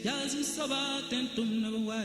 Yazu sabaten tumnawa.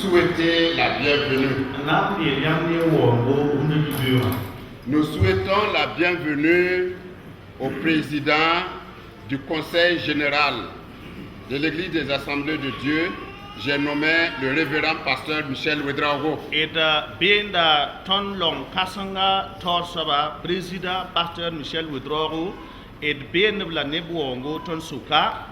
Souhaiter la bienvenue. Nous souhaitons la bienvenue au président du Conseil général de l'Église des Assemblées de Dieu. J'ai nommé le révérend pasteur Michel Ouedraogo. Et Benda Tonlong Kasanga Torsaba, président pasteur Michel Ouedraogo, et Ben Vlanebuongo Tonsuka.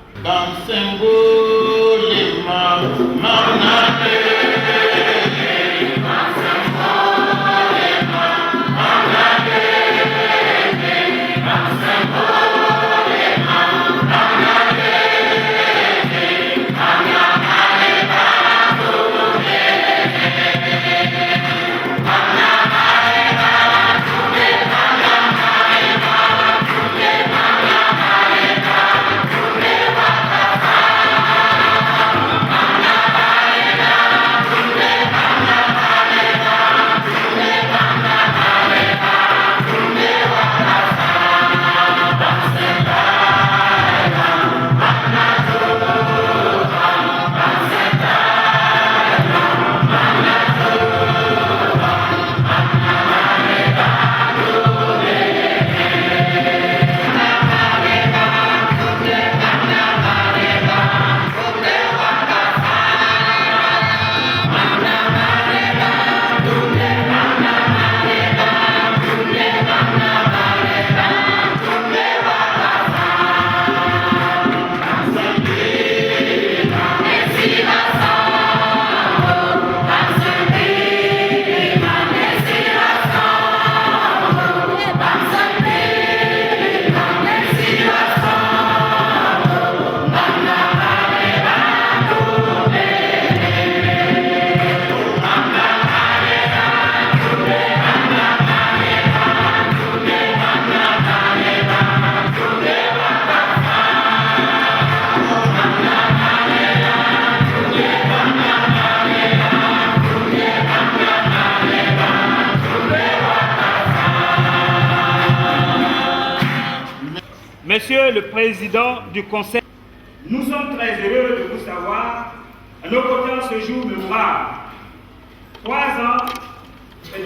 Monsieur le Président du Conseil, nous sommes très heureux de vous savoir à nos côtés en ce jour mémorable. 3 ans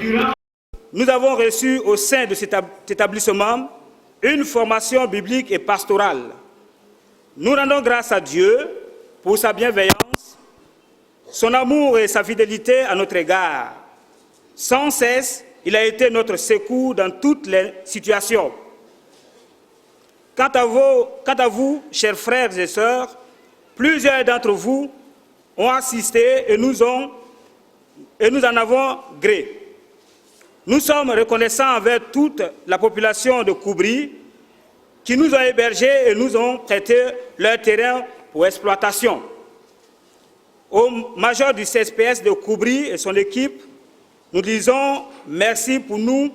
durant, nous avons reçu au sein de cet établissement une formation biblique et pastorale. Nous rendons grâce à Dieu pour sa bienveillance, son amour et sa fidélité à notre égard. Sans cesse, il a été notre secours dans toutes les situations. Quant à vous, chers frères et sœurs, plusieurs d'entre vous ont assisté et nous en avons gré. Nous sommes reconnaissants envers toute la population de Koubri qui nous a hébergés et nous ont prêté leur terrain pour exploitation. Au major du CSPS de Koubri et son équipe, nous disons merci pour nous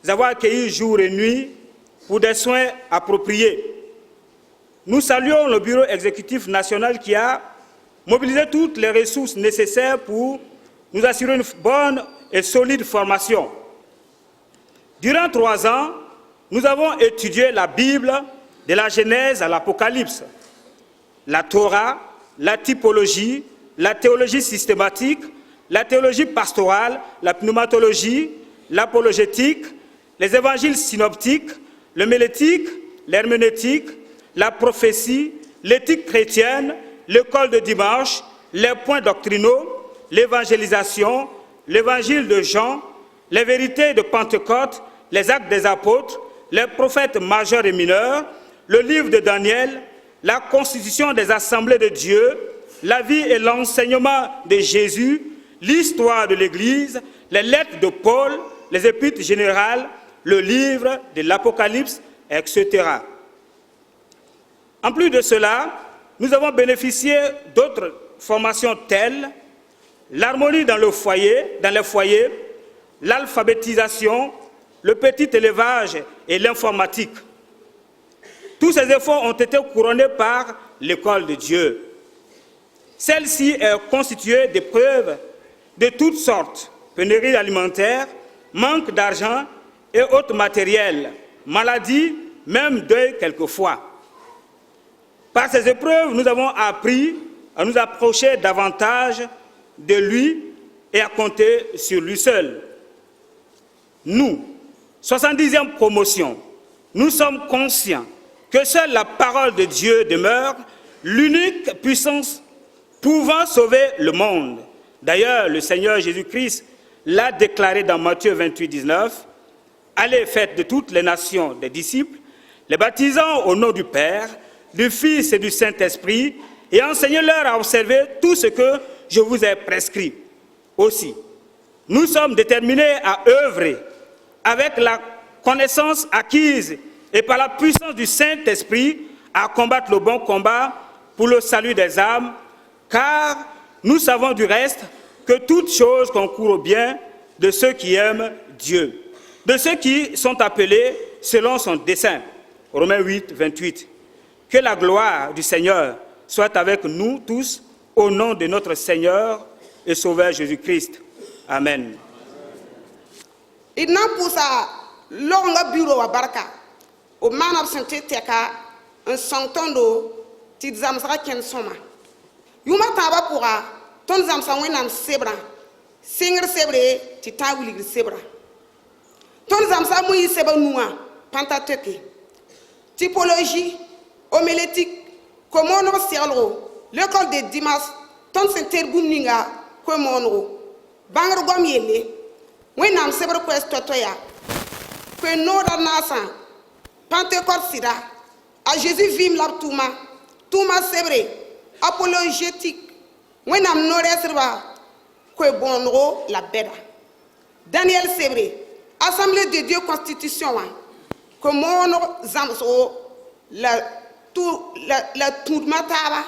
avoir accueillis jour et nuit pour des soins appropriés. Nous saluons le bureau exécutif national qui a mobilisé toutes les ressources nécessaires pour nous assurer une bonne et solide formation. Durant 3 ans, nous avons étudié la Bible de la Genèse à l'Apocalypse, la Torah, la typologie, la théologie systématique, la théologie pastorale, la pneumatologie, l'apologétique, les évangiles synoptiques, le mélétique, l'herméneutique, la prophétie, l'éthique chrétienne, l'école de dimanche, les points doctrinaux, l'évangélisation, l'évangile de Jean, les vérités de Pentecôte, les actes des apôtres, les prophètes majeurs et mineurs, le livre de Daniel, la constitution des assemblées de Dieu, la vie et l'enseignement de Jésus, l'histoire de l'Église, les lettres de Paul, les épîtres générales, le livre de l'Apocalypse, etc. En plus de cela, nous avons bénéficié d'autres formations telles l'harmonie dans les foyers, l'alphabétisation, le petit élevage et l'informatique. Tous ces efforts ont été couronnés par l'école de Dieu. Celle-ci est constituée d'épreuves de toutes sortes, pénurie alimentaire, manque d'argent et autres matériels, maladies, même deuil quelquefois. Par ces épreuves, nous avons appris à nous approcher davantage de lui et à compter sur lui seul. Nous, 70e promotion, nous sommes conscients que seule la parole de Dieu demeure l'unique puissance pouvant sauver le monde. D'ailleurs, le Seigneur Jésus-Christ l'a déclaré dans Matthieu 28, 19, « Allez, faites de toutes les nations des disciples, les baptisant au nom du Père, du Fils et du Saint-Esprit, et enseignez-leur à observer tout ce que je vous ai prescrit. » Aussi, nous sommes déterminés à œuvrer avec la connaissance acquise et par la puissance du Saint-Esprit à combattre le bon combat pour le salut des âmes, car nous savons du reste que toutes choses concourent au bien de ceux qui aiment Dieu, de ceux qui sont appelés selon son dessein. Romains 8, 28. Que la gloire du Seigneur soit avec nous tous, au nom de notre Seigneur et Sauveur Jésus-Christ. Amen. Il n'a pas ça, l'on bureau à Barca, au man absenté teka, un santon d'eau, tizamsra ken soma. Yuma taba pourra, ton zamsa wenam sebra, singer sebre, tita wili sebra. Ton zamsa mouyi seba noua, pentateuque. Typologie, homilétique, comment on serlo, l'école de Dimas, ton s'interboumninga, comment on Bangargom yele, wenam sebre quest totoya, que nora nasa, Pentecôte sida, à Jésus vim la touma sebre, apologétique, wenam noresrba, que bonro la beda. Daniel sebre, Assemblée de Dieu Constitution, que mon zamso, la tourmataba,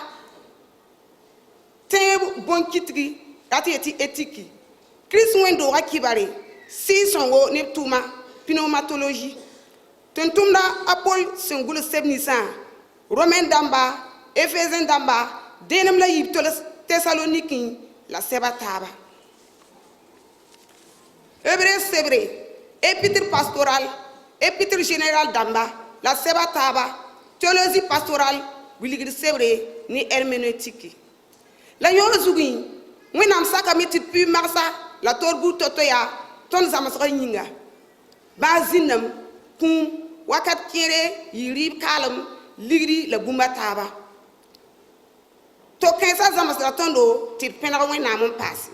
te bon kitri, ati éthique. Chris Wendo Rakibare, si son go neptuma, pneumatologie. Tentumna Apol Sengul Sebnisan, Romain Damba, Ephésiens Damba, Denem la Yiptoles Thessaloniki, la Sebataba. Hébreu Sébré, épître pastoral, épître général Damba, la Sebataba, théologie pastorale wilgd sebre ni herméneutique la yoro zugi wẽnnaam sakame tɩ d pʋɩ magsa la toor buud to-to yaa tõnd zãmsgã yĩnga bãa zĩnnam kũum wakat kẽere yɩ rɩɩb kaalem ligri la bũmba taaba to kẽensã zãmsga tõndo tɩ d pẽneg wẽnnaam n paase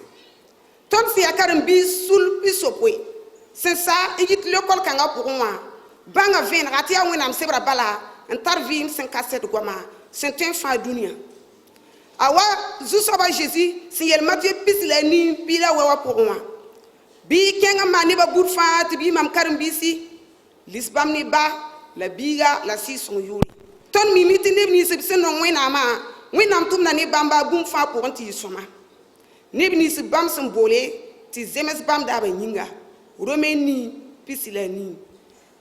tõnd sẽn yaa karen-biis sul pisopoe sẽn sa n yit lekol-kãngã pʋgẽ wã bãnga vẽenega tɩ yaa wẽnnaam sebra bala n tar vɩɩm sẽn ka sɛd goama sẽn tõe n fãa dũniyã awa zu-soaba Jésus sẽn yel Matthieu pis la nii piila wɛ wã pʋgẽ wã bɩ y kẽng n maan nebã bur fãa tɩ b yɩ mam karen-biisi lis bãmb ne ba la biiga la sɩɩsg yʋʋre tõnd mime tɩ neb nins b sẽn nong wẽnnaamã wẽnnaam tʋmda ne bãmba bũmb fãa pʋgẽ tɩ yɩ sõma neb nins bãmb sẽn boole tɩ zems bãmb daabã yĩnga rome nii pis la nii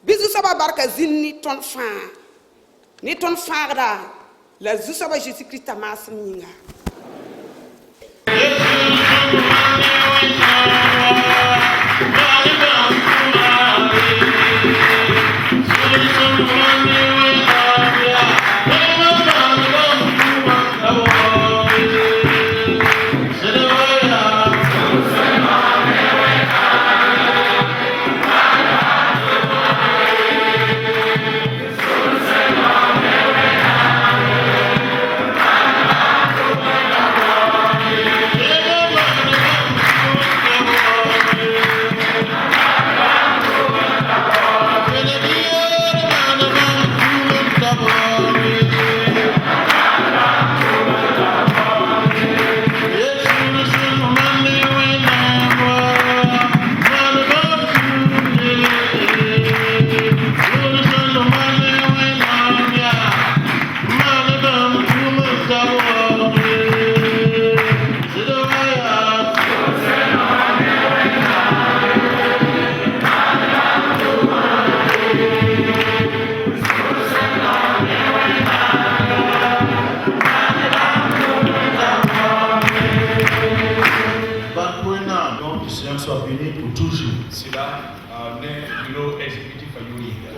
bɩ zu-soaba barka zĩnd ne tõnd fãa ne tõnd fãagda la zu-soaba Jésus Christa maasem yĩnga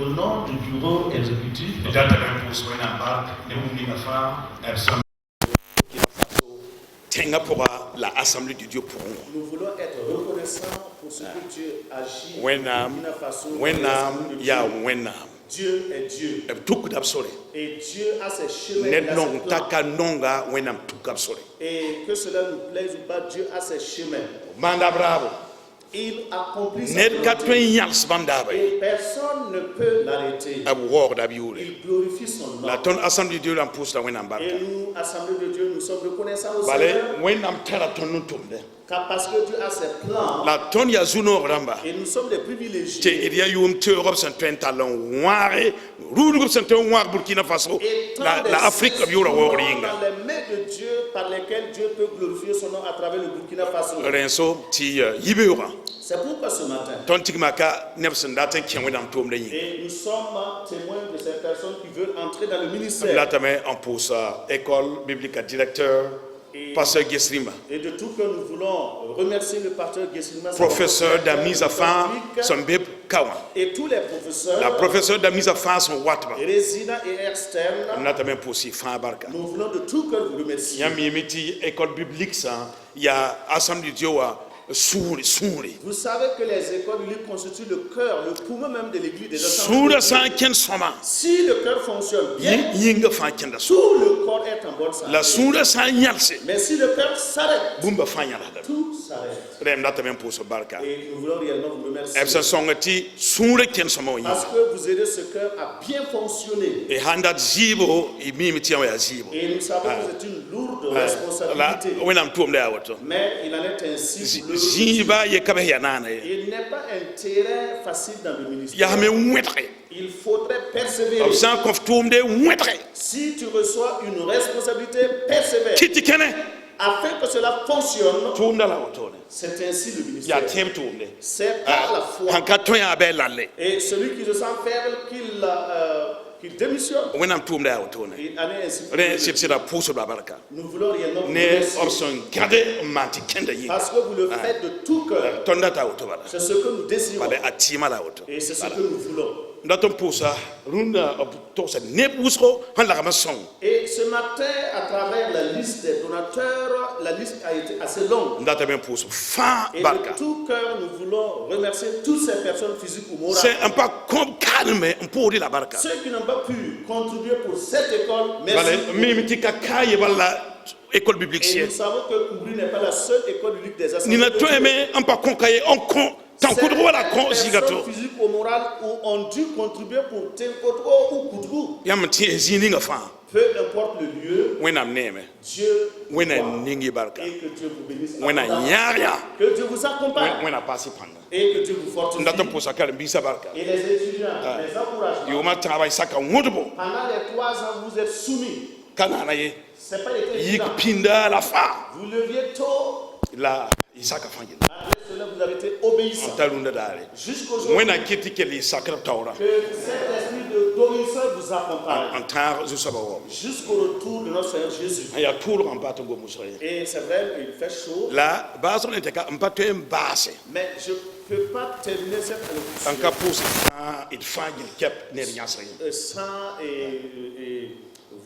Au nom du bureau exécutif, nous voulons être reconnaissants pour ce que Dieu agit. Dieu est Dieu. Et Dieu a ses chemins. Et que cela nous plaise ou pas, Dieu a ses chemins. Il accomplit sa volonté. Et personne ne peut l'arrêter. Il glorifie son nom. Et nous, Assemblée de Dieu, nous sommes reconnaissants au Seigneur. Car parce que Dieu a ses plans. Et nous sommes des privilégiés. Et tant l'Afrique dans les mains de Dieu par lesquels Dieu peut glorifier son nom à travers le Burkina Faso. C'est pourquoi ce matin, et nous sommes témoins de ces personnes qui veulent entrer dans le ministère. École biblique directeur, pasteur Gesrima. Et de tout que nous voulons remercier le pasteur Gesrima, professeur de mise à fin, son bébé Kawa. Et tous les professeurs, la professeure de mise à fin, son Watma. Résidents et externes, nous voulons de tout cœur vous remercier. Il y a école biblique, il y a Assemblée de Dieu. Vous savez que les écoles bibliques constituent le cœur, le poumon même de l'église des assemblées. Si le cœur fonctionne bien, tout le corps est en bonne santé. Mais si le cœur s'arrête, tout s'arrête. Et nous voulons réellement vous remercier. Parce que vous aidez ce cœur à bien fonctionner. Et nous savons que c'est une lourde responsabilité. Mais il en est ainsi. Il n'est pas un terrain facile dans le ministère. Il faudrait persévérer. Si tu reçois une responsabilité, persévère. Afin que cela fonctionne, c'est ainsi le ministère. C'est par la foi. Et celui qui se sent faible, qu'il démissionne. Et ainsi nous voulons réellement vous remercier. Parce que vous le faites de tout cœur. C'est ce que nous désirons. Et c'est ce que nous voulons. ndaton pousa runda to sa nebusro han la mason Et ce matin, à travers la liste des donateurs, la liste a été assez longue. ndata ben pousa fa Et barka de tout cœur, nous voulons remercier toutes ces personnes physiques ou morales. c'est un pas comme calme pour la barka Ceux qui n'ont pas pu contribuer pour cette école, merci. vale mimiti ka kaye balla école biblique Et sienne nous savons que Koubri n'est pas la seule école biblique des ni assemblées. na de to Dieu. aimer un pas concaye on con tant que droit la con Certaines sigato personnes physiques ou morales ont dû contribuer pour Tenkodro ou Koudrou. yamti zini nga fa Peu importe le lieu, wena neme Dieu wena voit. ningi barka Et que Dieu vous bénisse. wena abondamment. nyaria Que Dieu vous accompagne. wena pasi panga Et que Dieu vous fortifie. ndaton pousa kala bisa barka Et les étudiants, les encouragements. yoma travail saka ngodobo Pendant les 3 ans, vous êtes soumis. kana na ye Ce n'est pas été yik évident. pinda la fa Vous leviez tôt. la isaka fangila Malgré cela, vous avez été obéissant. talunda dale Jusqu'au jour wena kiti keli sakra tawra que cet esprit d'obéissance vous accompagne. en tar zu sabawo Jusqu'au retour de notre Seigneur Jésus. ya tour en bato go musraye Et c'est vrai, il fait chaud. la baso ne teka mpato embase Mais je ne peux pas terminer cette en allocution cas pour ça il fangil kep ne riasre sans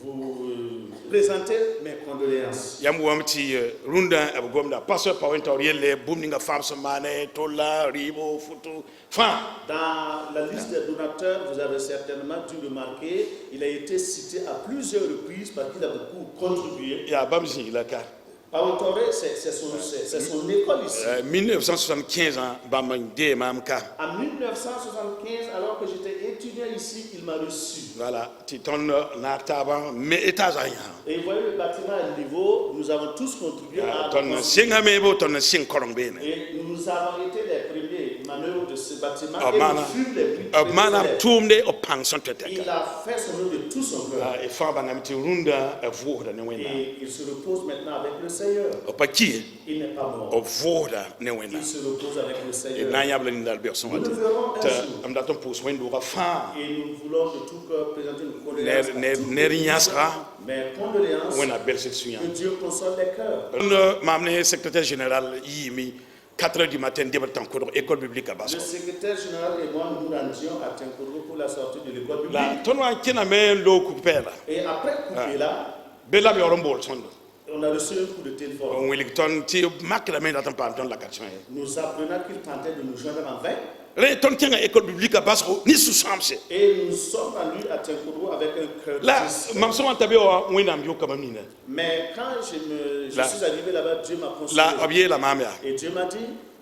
vous présenter mes condoléances. yam wamti runda abgomda passer pawenta riele bumninga fam samane tola ribo futu fa Dans la liste des donateurs, vous avez certainement dû remarquer, il a été cité à plusieurs reprises parce qu'il a beaucoup contribué. ya bamzi la ka Pawentore, c'est son école ici. 1975 ans bamande mamka En 1975, alors que j'étais étudiant ici, il m'a reçu. voilà titon na taban me étage aya Et vous voyez le bâtiment à niveau, nous avons tous contribué à ton singa mebo ton sin korong bene et nous avons été les premiers manœuvres de ce bâtiment Ah, et mana. nous fûmes les premiers mana élèves. tumde o pension tete Il a fait son œuvre de tout son cœur. e fa banamti runda voda ne wena Et il se repose maintenant avec le Seigneur. o paki Il n'est pas mort. o voda ne wena Il se repose avec le e Seigneur. na yabla ni dal berson Nous ate le verrons un ta jour. am daton pus wendo ga fa Et nous voulons de tout cœur présenter une condoléance. ne à toutes ne les riasra mais condoléances, wena belse suya que Dieu console les cœurs. mamne secrétaire général yimi 4 heures du matin débattant ko école biblique à Basso Le secrétaire général et moi, nous rendions à Tinkourou pour la sortie de l'école biblique. la ton wa kina me lo kupela Et après couper là, bela be rombol sondo on a reçu un coup de téléphone. on Wellington ti makla me daton pa ton la question Nous apprenons qu'il tentait de nous joindre en vain. le ton kenga école biblique à Basso ni sous samse Et nous sommes allés à Tinkourou avec un cœur la triste. mam so tabe wa wina mbio kama nina Mais quand je Là. suis arrivé là-bas, Dieu m'a consolé. la abiye la mamia Et Dieu m'a dit,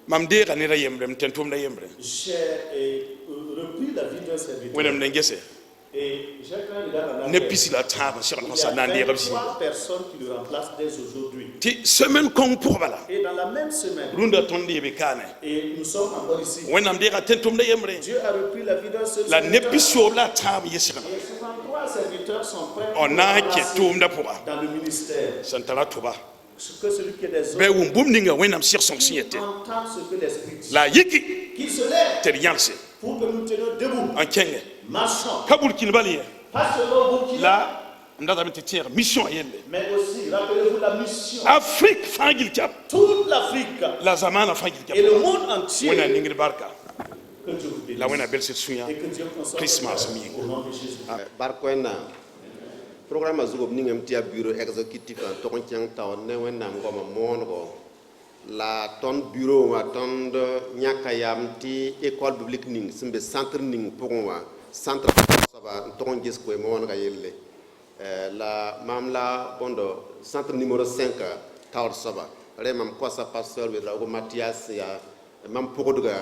mam de kanira yembre mtentum da yembre j'ai repris la vie d'un serviteur. wena mnengese Et j'ai quand même regardé en ne arrière. pisi la table sur Il la y sa a nande rabsi 23 personnes qui le remplacent dès aujourd'hui. ti semaine kon pour bala Et dans la même semaine, runda ton de be kana et nous sommes encore ici, wena mde ka tentum da yembre Dieu a repris la vie d'un seul la ne serviteur. pisi la table yesira Et 53 serviteurs sont prêts on a pour ke remplacer tum da pour dans le ministère. santala tuba Que celui qui est des be hommes wumbum ninga wena msir son siete entend ce que l'Esprit dit. la yiki Qu'il se lève ter yanse pour que nous tenions debout. en kenge Marchons. kabul kin bali Pas seulement vous qui la ndata mti tier mission yelle mais aussi, rappelez-vous la mission. afrique fangil cap Toute l'Afrique la zamana fangil cap et le monde entier. wena ningir barka Que Dieu vous bénisse. la wena bel suya Et que Dieu console Christmas les mi. cœurs au nom de Jésus. barkwena programme azugo ningam tia bureau exécutif en tokon tiang taw ne wenam goma mongo la ton bureau wa ton de nyaka yam ti école publique ning simbe centre ning pongwa centre saba tokon gis ko mo wonga yelle la mamla bondo centre numéro 5 taw saba re mam ko sa pasteur be rago Mathias ya mam pogoduga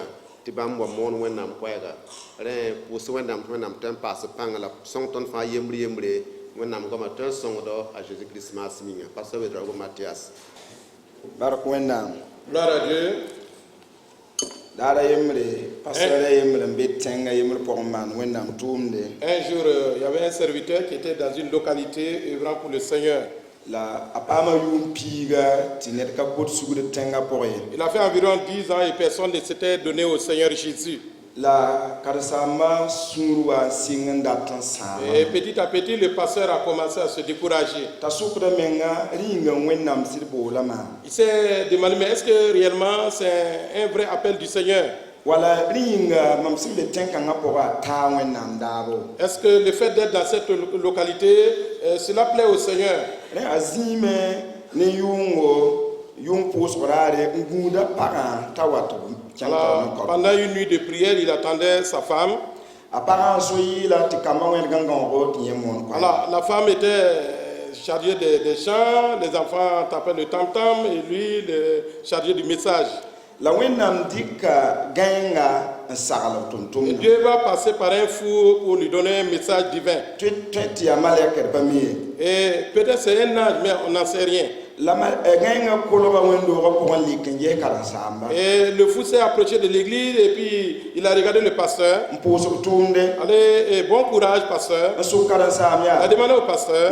ti bam wa mon wenam ko yaga re pour ce wenam tan passe pangala son ton fa yembre wenam goma tan son do à Jésus Christ masminga pasteur be rago Mathias Barak wennam Gloire à Dieu. dara yemre pasteur yemre mbetenga yemre pour man wennam toumde Un jour, il y avait un serviteur qui était dans une localité œuvrant pour le Seigneur. la apama yum piga tinet ka bot sugude tenga pour Il a fait environ 10 ans et personne ne s'était donné au Seigneur Jésus. la karsama sunruwa singanda tan sama Et petit à petit, le pasteur a commencé à se décourager. ta sukra menga ringa wennam sirbo lama Il s'est demandé, mais est-ce que réellement c'est un vrai appel du Seigneur? Est-ce que le fait d'être dans cette localité, cela plaît au Seigneur? Alors, pendant une nuit de prière, il attendait sa femme. Alors, la femme était chargée des chants, les enfants tapaient le tam-tam et lui, chargé du message. Et Dieu va passer par un fou pour lui donner un message divin. Et peut-être c'est un âge, mais on n'en sait rien. Et le fou s'est approché de l'église et puis il a regardé le pasteur. Allez, bon courage, pasteur. Il a demandé au pasteur,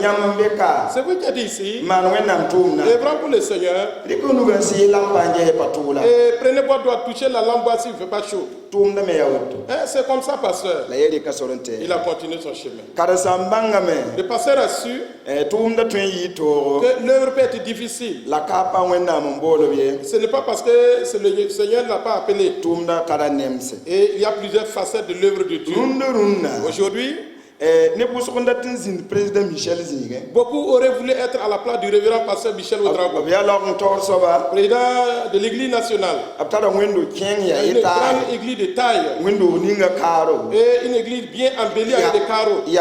c'est vous qui êtes ici, œuvrant pour le Seigneur. Et prenez votre doigt, touchez la lampe s'il ne fait pas chaud. C'est comme ça, pasteur. Il a continué son chemin. Le pasteur a su que l'œuvre peut être difficile. Ce n'est pas parce que le Seigneur ne l'a pas appelé. Et il y a plusieurs facettes de l'œuvre de Dieu. Aujourd'hui, beaucoup auraient voulu être à la place du révérend pasteur Michel Ouedraogo, président de l'église nationale. Une grande église de taille et une église bien embellie avec des carreaux et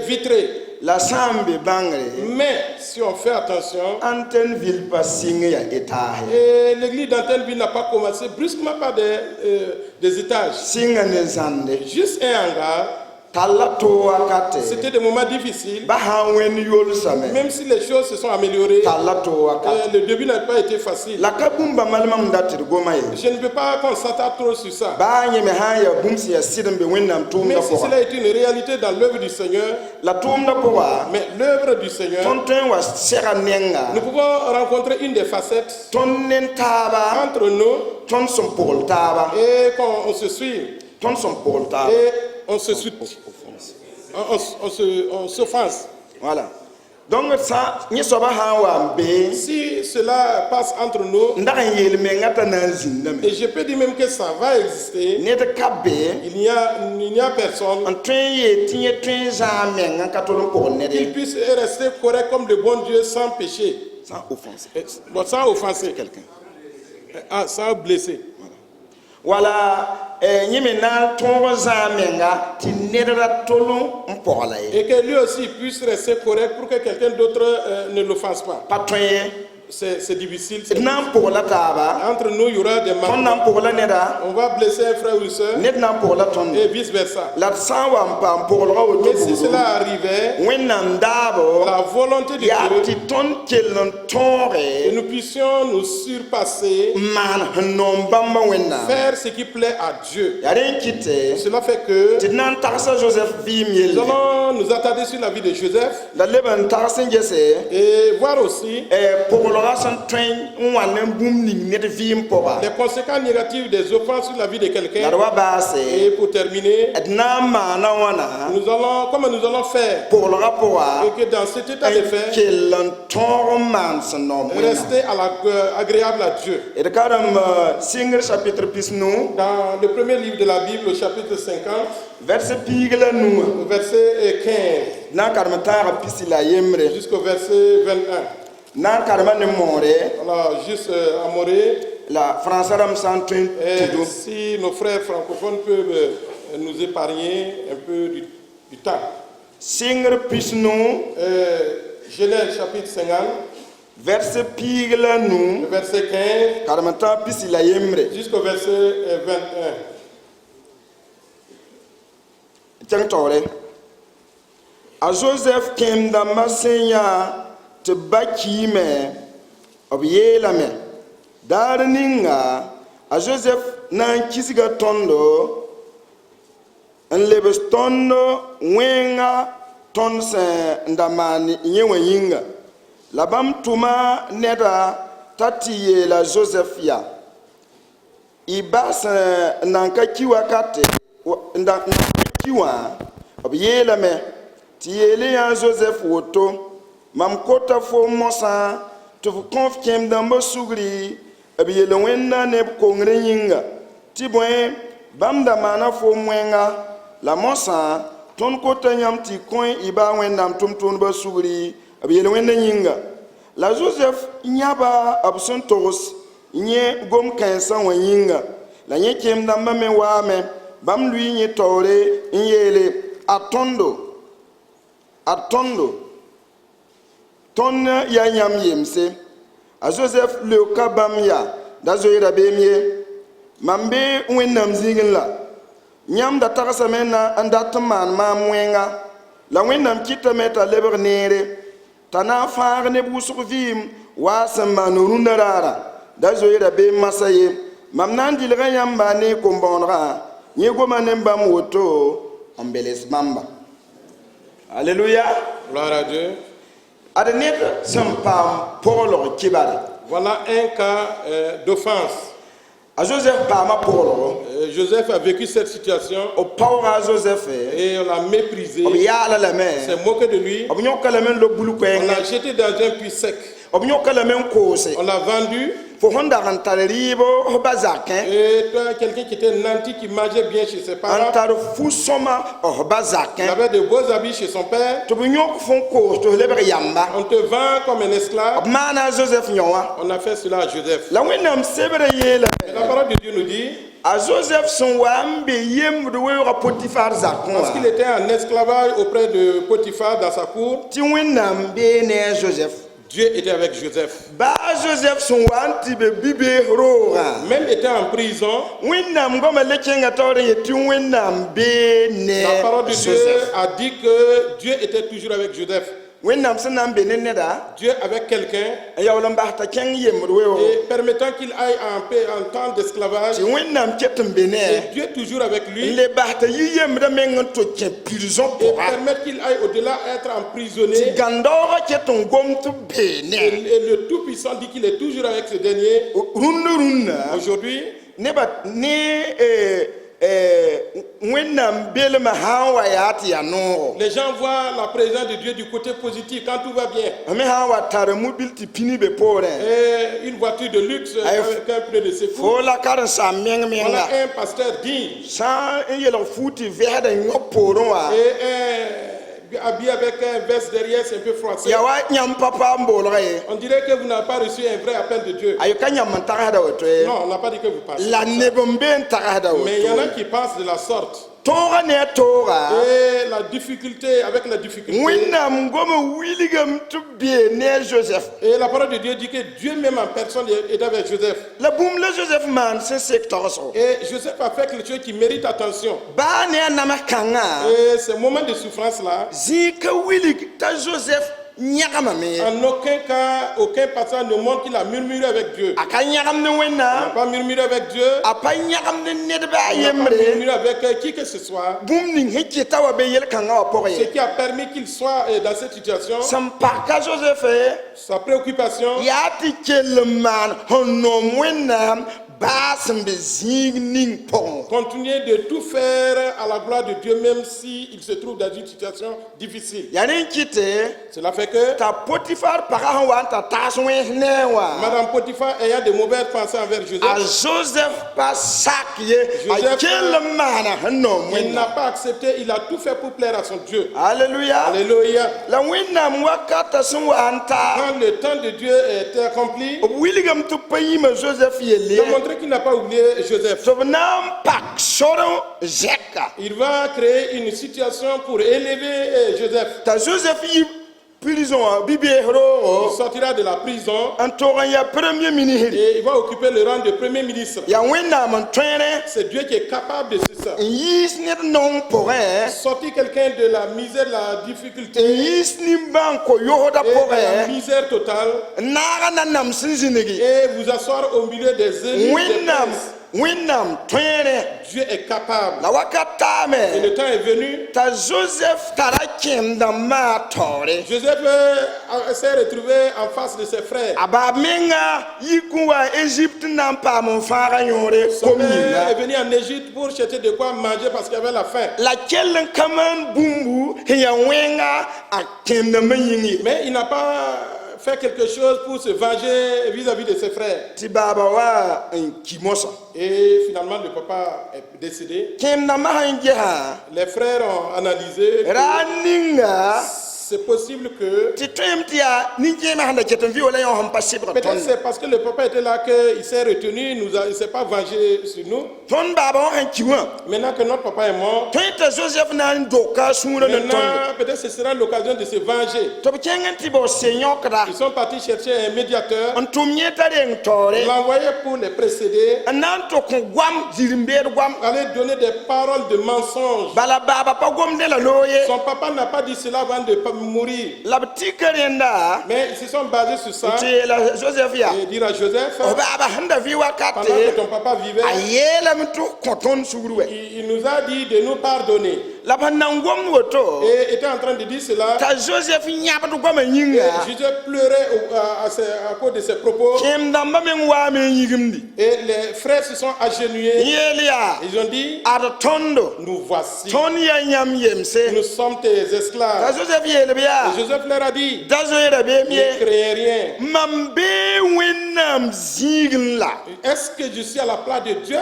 vitrée. Mais si on fait attention, l'église d'Antenneville n'a pas commencé brusquement par des étages. Juste un hangar. C'était des moments difficiles. Même si les choses se sont améliorées, le début n'a pas été facile. Je ne peux pas qu'on s'attarde trop sur ça. Mais si cela est une réalité dans l'œuvre du Seigneur, mais l'œuvre du Seigneur, nous pouvons rencontrer une des facettes entre nous et quand on se suit. Et on se suit. On s'offense. Voilà. Donc ça, si cela passe entre nous, et je peux dire même que ça va exister, il n'y a personne qui puisse rester correct comme le bon Dieu sans péché, sans offenser quelqu'un, sans blesser. Voilà, et que lui aussi puisse rester correct pour que quelqu'un d'autre ne l'offense pas. C'est difficile. Entre nous, il y aura des manquements. On va blesser un frère ou une soeur et vice versa. Mais si cela arrivait, la volonté de Dieu, que nous puissions nous surpasser, faire ce qui plaît à Dieu. Cela fait que nous allons nous attarder sur la vie de Joseph et voir aussi les conséquences négatives des offenses sur la vie de quelqu'un. Et pour terminer, comment nous allons faire et que dans cet état de fait, rester agréable à Dieu. Dans le premier livre de la Bible, au chapitre 50, verset 15 jusqu'au verset 21. Alors, juste à Morée, si nos frères francophones peuvent nous épargner un peu du temps. Genèse chapitre 50, verset 15 jusqu'au verset 21. A Joseph came the Messiah to Bakime of Yelame. Darninga, a Joseph nan kisiga tondo, and lebes tondo, wenga, tonse, ndamani, yinga. Labam tuma neda tatiye la Joseph ya. Ibas nanka kiwa kate, nanka kiwa of Yelame, tiele ya Joseph woto. Mam kota fo mosa to confier dans mo sugri abi le wenna ne kongre yinga ti bõe bãmb da maana fo wẽnga la mosã tõnd kota yãmb tɩ kõe y baa wẽnnaam tʋm-tʋʋmdbã sugri b yel-wẽnda yĩnga la Joseph yãba b sẽn togs yẽ gom-kãensã wã yĩnga la yẽ kem dãmbã me waame bãmb lʋɩ yẽ taoore n yeele a tõndo tõnd yaa yãmb yemse a Joseph leoka bãmb yaa da zoeera beem ye mam be wẽnnaam zĩigẽ la yãmb da tagsame n dat n maan maam wẽnga la wẽnnaam kɩtame t'a lebg neere t'a na n fãag neb wʋsg vɩɩm waa sẽn maan rũndã raara da zoeera beem masã ye mam na n dɩlga yãmb baa ne kom-bõonegã yẽ goma ne bãmb woto n beles bãmba alleluya Gloire à Dieu. ad ned sẽn paam poglg kɩbare. Voilà un cas d'offense. A Joseph paama poglgo. Joseph a vécu cette situation. O paooga Joseph et on l'a méprisé. b yaala lame. s'est moqué de lui. b yõka lame n lob bul-koɛɛngẽ. On l'a jeté dans un puits sec. b yõka lame n koose. On l'a vendu. fo sẽn dag n tar rɩɩb f ba zakẽ. Et toi, quelqu'un qui était nanti, qui mangeait bien chez ses parents. n tar fu-sõma f ba zakẽ. Il avait de beaux habits chez son père. tɩ b yõk fõ n koos tɩ f lebg yamba. On te vend comme un esclave. b maana a Joseph yõ wã. On a fait cela à Joseph. La wẽnnaam sebrã yeela. La parole de Dieu nous dit. A Joseph sẽn wa n be yembd weoogã Potifar zakẽ Parce qu'il était en esclavage auprès de Potiphar dans sa cour. tɩ wẽnnaam bee ne a Joseph. Dieu était avec Joseph. Baa Joseph sẽn wa n tɩ be bi-bees roogã. Même étant en prison. Wẽnnaam goamã le kẽnga taoor n yet tɩ wẽnnaam bee ne La parole de Dieu Joseph. a dit que Dieu était toujours avec Joseph. Wẽnnaam sẽn na n be ne neda Dieu avec quelqu'un. n yaool n bas t'a kẽng yembd weoogo Et permettant qu'il aille en paix en temps d'esclavage. tɩ wẽnnaam ket n be Et ne Dieu toujours avec n lui. le bas t'a yi yembdã meng n tɩ kẽ prison Et pʋga permettre qu'il aille au-delà, être tɩ emprisonné. gãndaoogã ket n gom tɩ bee ne Et le Tout-Puissant dit qu'il est toujours avec ce dernier. rũndã Aujourd'hui, nebã wẽnnaam belmã sã n wa yaa tɩ yaa noogo les gens voient la présence de Dieu du côté positif quand tout va bien. me sã n wa tar mobil tɩ pĩni be poorẽ Et une voiture de luxe avec un pneu de secours. fo la karen-saam meng-menga Voilà un pasteur digne. sã n yelg fuu tɩ vɛsda yõk poorẽ wã Et habillé avec un veste derrière, c'est un peu froissé. ya wa yãmb pa paam boolga ye On dirait que vous n'avez pas reçu un vrai appel de Dieu. a ka yãmb n tagsda woto ye Non, on n'a pas dit que vous passez. la neb n be n tagsda Mais il y en a woto qui pensent de la sorte. tooga ne a tooga Et la difficulté, avec la difficulté. wẽnnaam gom wilgame tɩ bee ne a Joseph Et la parole de Dieu dit que Dieu même en personne est avec Joseph. la bũmb la Joseph maan sẽn sek tagsgo Et Joseph a fait quelque chose qui mérite attention. baa ne a namã kãngã Et ce moment de souffrance-là, zĩig ka wilg t'a Joseph yãgemame en aucun cas, aucun passage ne montre qu'il a murmuré avec Dieu. a ka yãgem ne Il n'a wẽnnaam pas murmuré avec Dieu. a pa yãgem ne nedbã a Il n'a pas yembre murmuré avec qui que ce soit. bũmb ning sẽn kɩta wa be yel-kãngã wã pʋgẽ Ce ye qui a permis qu'il soit dans cette situation, sẽn paka Joseph sa préoccupation, yaa tɩ kell n maan sẽn nom wẽnnaam baa sẽn be zĩig ning pʋgẽ continuer de tout faire à la gloire de Dieu, même s'il se trouve dans une situation difficile. yaa ne n kɩte Cela fait que t'a Potifar pagã sẽn wa n t'a tags wẽns ne wã Madame Potiphar, ayant de mauvaises pensées envers a Joseph, Joseph pa sak ye a Joseph, kell n maana sẽn nom il n'a wẽnnaam pas accepté, il a tout fait pour plaire à son Dieu. alleluya Alléluia. la wẽnnaam wakata sẽn wa n ta Quand le temps de Dieu était accompli, b wilgame tɩ pa yĩma Joseph yelle il a montré qu'il n'a pas oublié Joseph. tɩ b na n pak sor zɛka Il va créer une situation pour élever Joseph. t'a Joseph yi prison wã bi-bees Il roogo sortira de la prison n tog n ya premier ministre et il va occuper le rang de premier ministre. yaa wẽnnaam n tõere C'est Dieu qui est capable de ça. n yiis ned nong pʋgẽ Sortir quelqu'un de la misère, de la n difficulté, yiis nimbã n ko yosda et de la pʋgẽ misère totale, n naaga na nam sẽn zĩnigi et vous asseoir au milieu des ennemis. wẽnnaam tõere Dieu est capable. la wakat Et taame le temps est venu. t'a Joseph tara kẽemdãmbã taoore Joseph s'est retrouvé en face de ses frères. a baab menga yik n wa Égypte n na n paam n fãaga yõore Son kom père est yĩnga venu en Égypte pour chercher de quoi manger parce qu'il avait la faim. la kell n ka maan bũmbu sẽn ya wẽnga a kẽemdãmbã yĩng ye Mais il n'a pas fait quelque chose pour se venger vis-à-vis de ses frères. Et finalement, le papa est décédé. Les frères ont analysé que c'est possible que peut-être c'est parce que le papa était là qu'il s'est retenu, il ne s'est pas vengé sur nous. Maintenant que notre papa est mort, maintenant peut-être ce sera l'occasion de se venger. Ils sont partis chercher un médiateur. Ils l'ont envoyé pour les précéder. Aller donner des paroles de mensonges. Son papa n'a pas dit cela avant de mourir. Mais ils se sont basés sur ça. Et dire à Joseph, pendant que ton papa vivait, il nous a dit de nous pardonner. Et était en train de dire cela. Et Joseph pleurait à cause de ses propos. Et les frères se sont agenouillés. Ils ont dit, nous voici. Nous sommes tes esclaves. Et Joseph leur a dit, ne créez rien. Est-ce que je suis à la place de Dieu?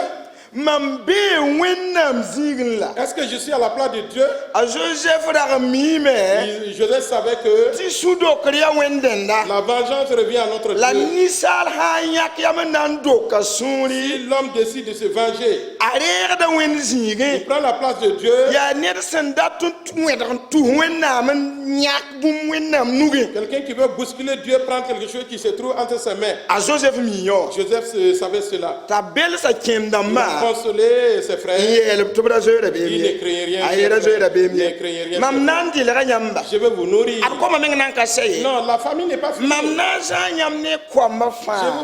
Est-ce que je suis à la place de Dieu? Joseph savait que la vengeance revient à notre Dieu. Si l'homme décide de se venger, il prend la place de Dieu. Quelqu'un qui veut bousculer Dieu prend quelque chose qui se trouve entre ses mains. Joseph savait cela. Consoler ses frères. Il ne crée rien. Je vais vous nourrir. Non, la famille n'est pas finie. Je vais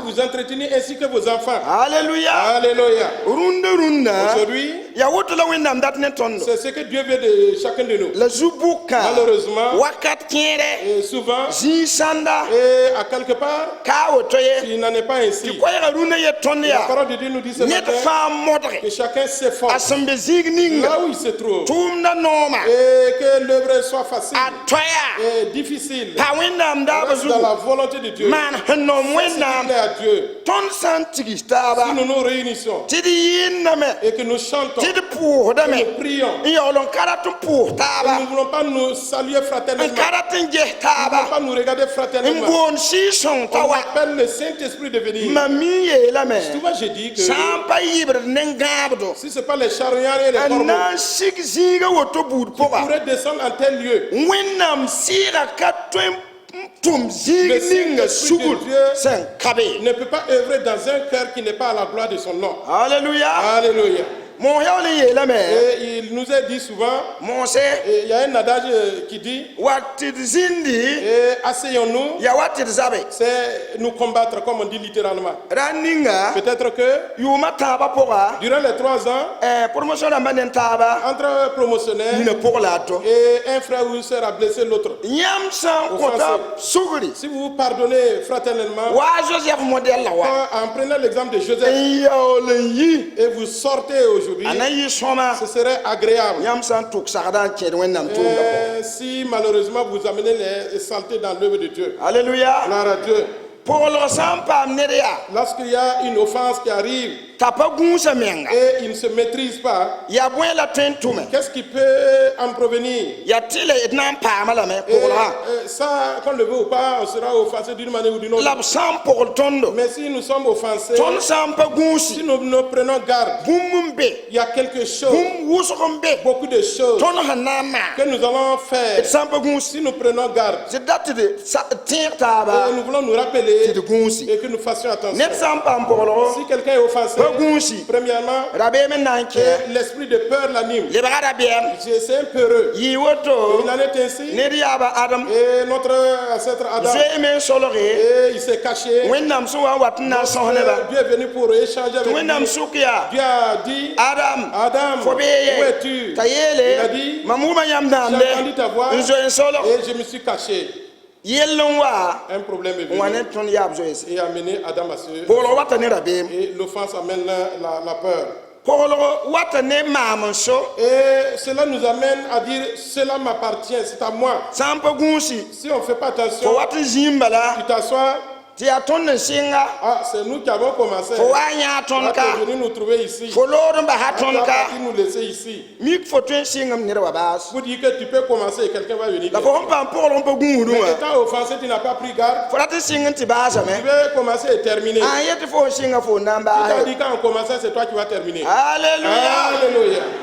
vous entretenir ainsi que vos enfants. Alléluia. Alléluia. Aujourd'hui, c'est ce que Dieu veut de chacun de nous. Malheureusement, et souvent, et à quelque part, il n'en est pas ainsi. La parole de Dieu nous dit ce matin que chacun s'efforce là où il se trouve et que l'œuvre soit facile et difficile. Reste dans la volonté de Dieu. C'est ce qui plaît à Dieu. Si nous nous réunissons et que nous chantons, que nous prions, et nous ne voulons pas nous saluer fraternellement, nous ne voulons pas nous regarder fraternellement, on appelle le Saint-Esprit de venir. Souvent je dis que si ce n'est pas les chariots et les corbeaux qui pourraient descendre en tel lieu, le Saint-Esprit de Dieu ne peut pas œuvrer dans un cœur qui n'est pas à la gloire de son nom. Alléluia. Alléluia. Et il nous a dit souvent, il y a un adage qui dit, asseyons-nous, c'est nous combattre, comme on dit littéralement. Peut-être que durant les 3 ans, entre promotionnaires et un frère ou une soeur a blessé l'autre. Si vous vous pardonnez fraternellement, en prenant l'exemple de Joseph, et vous sortez aujourd'hui, ce serait agréable. Si malheureusement vous amenez les saletés dans l'œuvre de Dieu. Alléluia. Gloire à Dieu. Lorsqu'il y a une offense qui arrive et il ne se maîtrise pas, qu'est-ce qui peut en provenir? Et ça, qu'on le veut ou pas, on sera offensé d'une manière ou d'une autre. Mais si nous sommes offensés, si nous nous prenons garde, il y a quelque chose, beaucoup de choses que nous allons faire. Si nous prenons garde, et nous voulons nous rappeler et que nous fassions attention. Si quelqu'un est offensé, premièrement, l'esprit de peur l'anime. C'est un peureux. Il en est ainsi. Et notre ancêtre Adam, et il s'est caché. Dieu est venu pour échanger avec lui. Dieu a dit, Adam, où es-tu? Il a dit, j'ai entendu ta voix et je me suis caché. Un problème est venu et a amené Adam à se... Et l'offense amène la peur. Et cela nous amène à dire, cela m'appartient, c'est à moi. Si on ne fait pas attention, tu t'assois. Ah, c'est nous qui avons commencé. Tu es venu nous trouver ici. Tu as parti nous laisser ici. Vous dites que tu peux commencer et quelqu'un va venir. Mais étant offensé, tu n'as pas pris garde. Tu veux commencer et terminer. Tu t'as dit quand on commence, c'est toi qui vas terminer. Alléluia.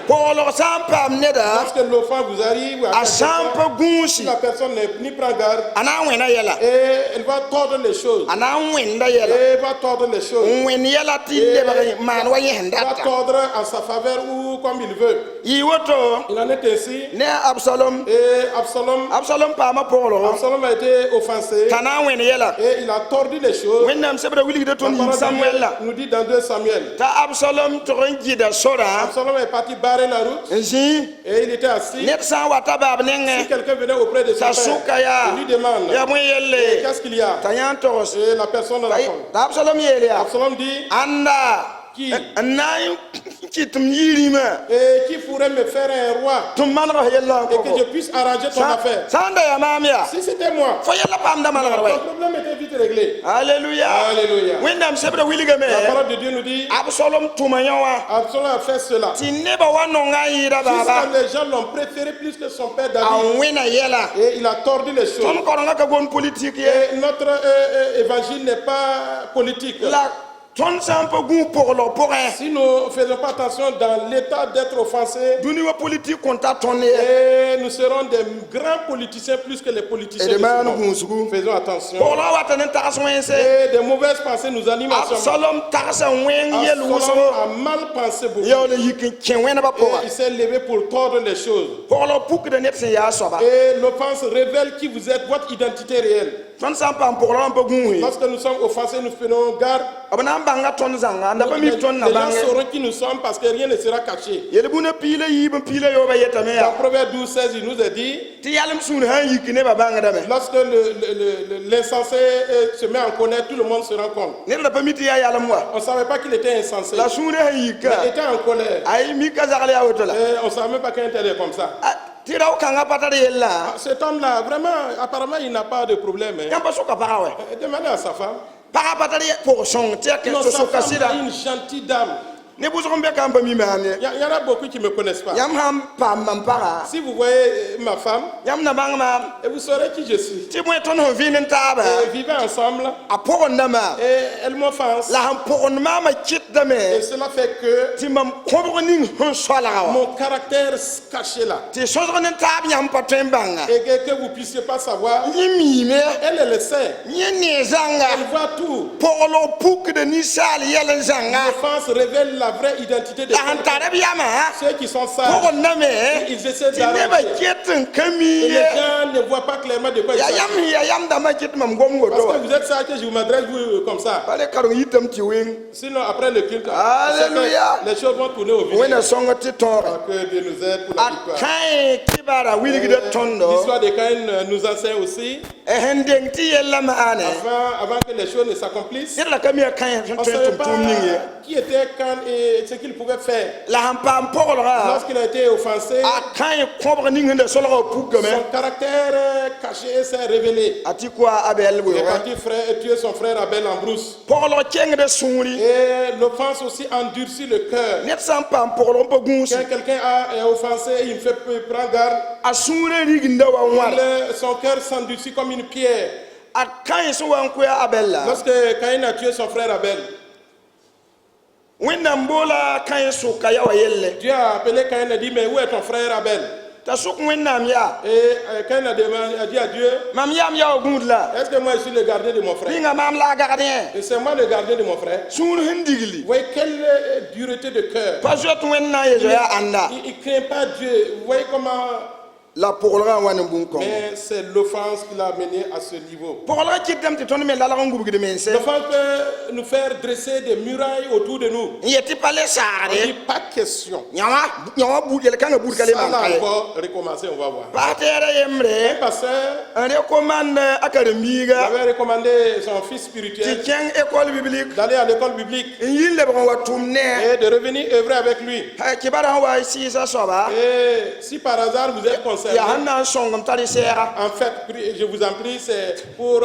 Lorsque l'offense vous arrive, si la personne n'y prend garde, et elle va tordre les choses. Et va tordre les choses. Et va tordre en sa faveur ou comme il veut. Il en est ainsi. Et Absalom a été offensé. Et il a tordu les choses. Nous dit dans 2 Samuel. Absalom est parti barrer la route. Et il était assis. Si quelqu'un venait auprès de son père, il lui demande qu'est-ce qu'il y a. Et la personne répond. Absalom dit, qui? Et qui pourrait me faire un roi et que je puisse arranger ton affaire. Si c'était moi, ton problème était vite réglé. Alléluia. Alléluia. La parole de Dieu nous dit, Absalom a fait cela. Jusqu'à les gens l'ont préféré plus que son père David. Et il a tordu les choses. Et notre évangile n'est pas politique. Si nous ne faisons pas attention dans l'état d'être offensés, et nous serons des grands politiciens plus que les politiciens. Faisons attention. Et des mauvaises pensées nous animent. Absalom a mal pensé beaucoup. Et il s'est levé pour tordre les choses. Et l'offense révèle qui vous êtes, votre identité réelle. Lorsque nous sommes offensés, nous prenons garde. Les gens sauront qui nous sommes parce que rien ne sera caché. Dans Proverbe 12:16, il nous a dit, lorsque l'insensé se met en colère, tout le monde se rend compte. On ne savait pas qu'il était insensé. Il était en colère. Et on ne savait même pas qu'il était comme ça. Cet homme-là, vraiment, apparemment, il n'a pas de problème. Demandez à sa femme. Non, sa femme est une gentille dame. Il y en a beaucoup qui ne me connaissent pas. Si vous voyez ma femme, et vous saurez qui je suis. Et vivez ensemble. Et elle m'offense. Et cela fait que mon caractère caché là, et que vous ne puissiez pas savoir, elle le sait. Elle voit tout. L'offense révèle la vraie identité de ceux qui sont sages. Ils essaient d'arranger. Et les gens ne voient pas clairement de quoi il s'agit. Parce que vous êtes sage que je vous m'adresse vous comme ça. Sinon après le culte, les choses vont tourner au vide. Que Dieu nous aide pour la victoire. L'histoire de Caïn nous enseigne aussi. Avant que les choses ne s'accomplissent, on ne savait pas qui était Caïn et ce qu'il pouvait faire. Lorsqu'il a été offensé, son caractère caché s'est révélé. Il est parti tuer son frère Abel en brousse. Et l'offense aussi endurcit le cœur. Quand quelqu'un est offensé, il prend garde. Son cœur s'endurcit comme une pierre. Lorsque Caïn a tué son frère Abel, Dieu a appelé Caïn et dit, mais où est ton frère Abel? Et Caïn a dit à Dieu, est-ce que moi je suis le gardien de mon frère? Et c'est moi le gardien de mon frère. Vous voyez quelle dureté de cœur. Il ne craint pas Dieu. Vous voyez comment la pogolga wan bun ko Mais c'est l'offense qui l'a mené à ce niveau. pogolga kitam te ton me la la ngubu de mense L'offense peut nous faire dresser des murailles autour de nous. yeti pale On saare dit pas question. nyawa bu yel kanga bur kale Ça man là kay encore recommencer, on va voir. patere Un yemre pasteur un recommande akaramiga avait recommandé son fils ti spirituel keng école biblique d'aller à l'école biblique yille bon watum ne et de revenir œuvrer avec lui. kibara wa si sa soba Et si par hasard vous êtes concerné, ya hanna songam tali sera en fait, je vous en prie, c'est pour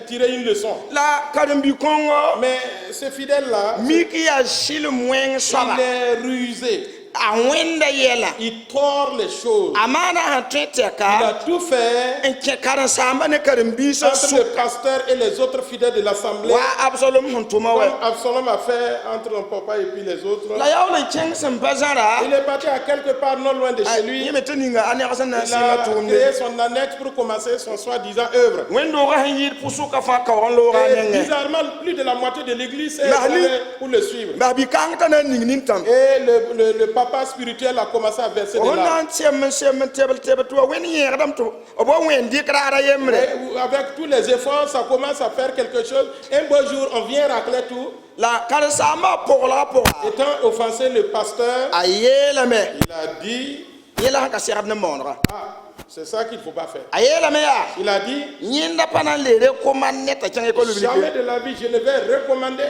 tirer une leçon. la karambi kongo Mais ce fidèle-là, miki ya sil mwen soba il est rusé. a wenda yela Il tord les choses. amana han Il teteka a tout fait en ke karan samba ne karambi sa entre le pasteur et les autres fidèles de l'assemblée. wa Absalom huntuma Comme wa Absalom a fait entre son papa et puis les autres. la yaw le keng sem bazara Il est parti à quelque part non loin de chez lui. yeme teninga ane asan na Il sima a tumde créé son annexe pour commencer son soi-disant œuvre. wendo ga han yir pusuka fa kawan lo ga Et nenge bizarrement, plus de la moitié de l'église est Mais Ali- allée pour le suivre. ba bi kang ta na ning nin tam Et le papa spirituel a commencé à verser des on larmes. nan sem tebel to wen yer dam to obo wen di krara yemre Et avec tous les efforts, ça commence à faire quelque chose. Un beau jour, on vient racler tout. la kar sama pogla pogla Étant offensé le pasteur, ayela me il a dit, yela ka serab ne monra ah, c'est ça qu'il ne faut pas faire. ayela me ya Il a dit, nyinda panan le recommande neta keng école jamais biblique de la vie, je ne vais recommander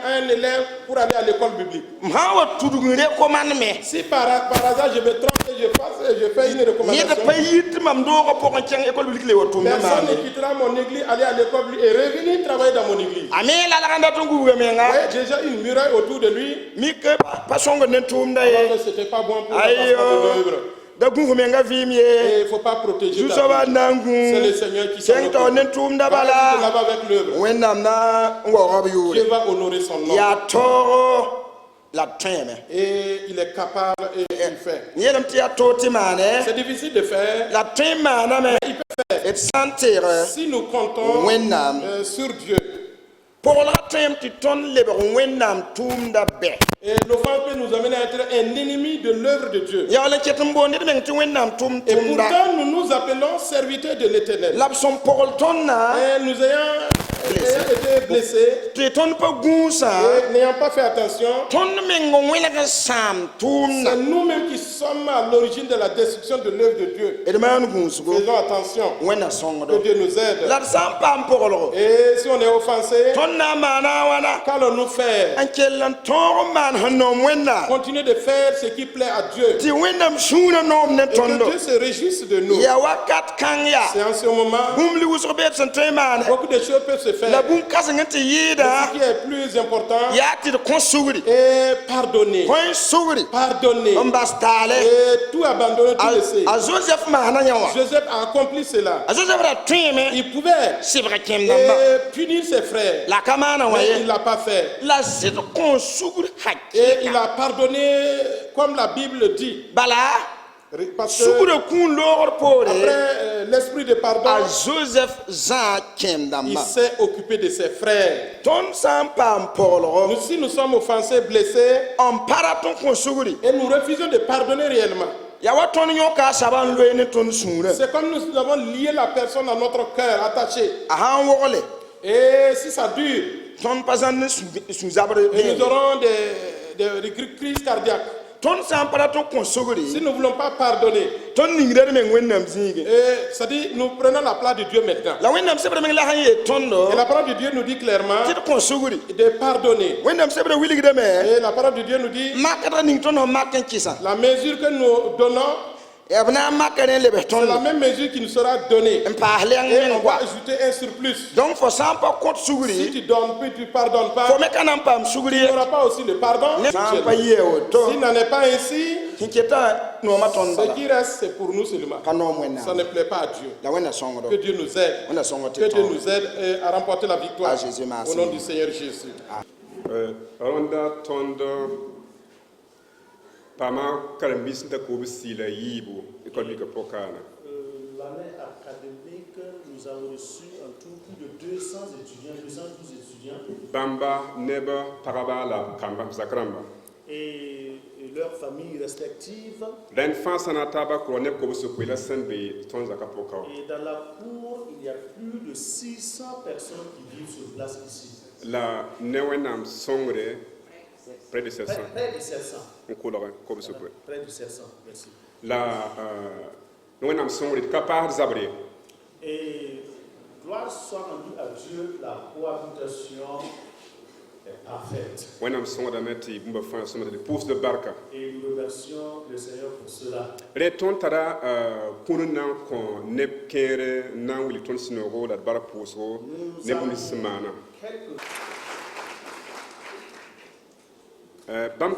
un élève pour aller à l'école biblique. mhawa tudu recommande me Si par hasard je me trompe et je fais une yeta recommandation, payit mam do ko pokon keng école biblique le watum na personne ma ne quittera mon église, aller à l'école biblique et revenir travailler dans mon église. amela la kanda to nguga me Vous nga voyez déjà une muraille autour de lui. mi ke pa songo ne tum Alors ye que c'était pas bon pour la ayo l'œuvre. da gungu me nga vimie Et il ne faut pas protéger ta Jusoba vie. nangu C'est le Seigneur qui s'en keng to occupe. ne tum da Quand tu te bala laves avec l'œuvre, wennam na ngorob Dieu yure va honorer son nom. ya toro la treme Et il est capable et il fait. yelam ti ya toti mane C'est difficile de faire. la treme mana me et sentir Si nous comptons wennam sur Dieu. pour la treme ti ton le wennam tum da be Et l'offense peut nous amener à être un ennemi de l'œuvre de Dieu. ya le ketum bondi de ti wennam tum Et tum da pourtant, nous nous appelons serviteurs de l'Éternel. la son pour ton na Et nous ayant été blessés ti ton pa gunsa et n'ayant pas fait attention, ton mengo wela ka sam tum na c'est nous-mêmes qui sommes à l'origine de la destruction de l'œuvre de Dieu. et de man gunsugo Faisons attention. wena songo Que do Dieu nous aide. la sam pam pogolo Et si on est offensé, ton na mana wana qu'allons-nous faire? an kellan toro man hanom wena Continuer de faire ce qui plaît à Dieu. ti wennam suna nom ne Et que tondo Dieu se réjouisse de nous. ya wakat kan ya C'est en ce moment, bum li usro bet san temane beaucoup de choses peuvent se la faire. bum kasanga ti Mais yida ce qui est plus important ya ti de konsugri est pardonner. koy sugri Pardonner. ambastale Et tout abandonner, tout laisser. a Joseph mahana nyawa Joseph a accompli cela. a Joseph ra tweme Il pouvait sibra kem namba punir ses frères. la kamana Mais il waye ne l'a pas fait. la zit konsugri Et il hakika a pardonné comme la Bible dit. bala Parce que sugri kun lor pore après l'esprit de pardon, a Joseph za kem il namba s'est occupé de ses frères. ton sam pam polo Nous, si nous sommes offensés, blessés, on para ton konsugri et nous refusons de pardonner réellement, ya wa ton nyoka saban loene ton sura c'est comme nous avons lié la personne à notre cœur, attaché. a han wogole Et si ça dure, ton pasan su zabre et nous aurons des crises cardiaques. ton sam para ton konsugri Si nous ne voulons pas pardonner, ton ningre men wennam zige et c'est-à-dire nous prenons la place de Dieu maintenant. la wennam sebre men la han ye tondo Et la parole de Dieu nous dit clairement ti konsugri de pardonner. wennam sebre wiligde me Et la parole de Dieu nous dit makata ning ton ho maken kisa la mesure que nous donnons, ebna makane lebe c'est la tondo même mesure qui nous sera donnée. mpa hlen Et on men va kwa ajouter un surplus. donc fo sam pa compte Si sugri tu donnes puis tu ne pardonnes pas, fo me kanam pam sugri il n'y aura pas aussi le pardon. sam pa yewo to S'il n'en est pas ainsi, kinketa no ma ton ce bala qui reste, c'est pour nous seulement. kanom Ça wenna ne plaît pas à Dieu. la wenna songo do Que Dieu nous aide. wenna songo ti Que Dieu ton nous aide à remporter la victoire. Ah, Jésus, merci. Au nom du Seigneur Jésus. Ronda tondo pama kalambis nta ko bisila yibo école bi ko pokana. L'année académique, nous avons reçu en tout plus de 200 étudiants, 212 étudiants. Bamba neba parabala kamba zakramba. Et leurs familles respectives. L'enfance en ataba couronne comme ce que la scène de ton zakapoka. Et dans la cour, il y a plus de 600 personnes qui vivent sur place ici. La newenam songre près de 700. Près de 700. On colore comme ce que. Près de 700, merci. La newenam songre de capable zabré. Et gloire soit rendue à Dieu, la cohabitation est parfaite. Wenam songre d'ameti bumba fan somme de pousse de barka. Et nous remercions le Seigneur pour cela. Reton tara kunna kon neb kere nan wili ton sinogo la bara pousso nebuni semana. Bam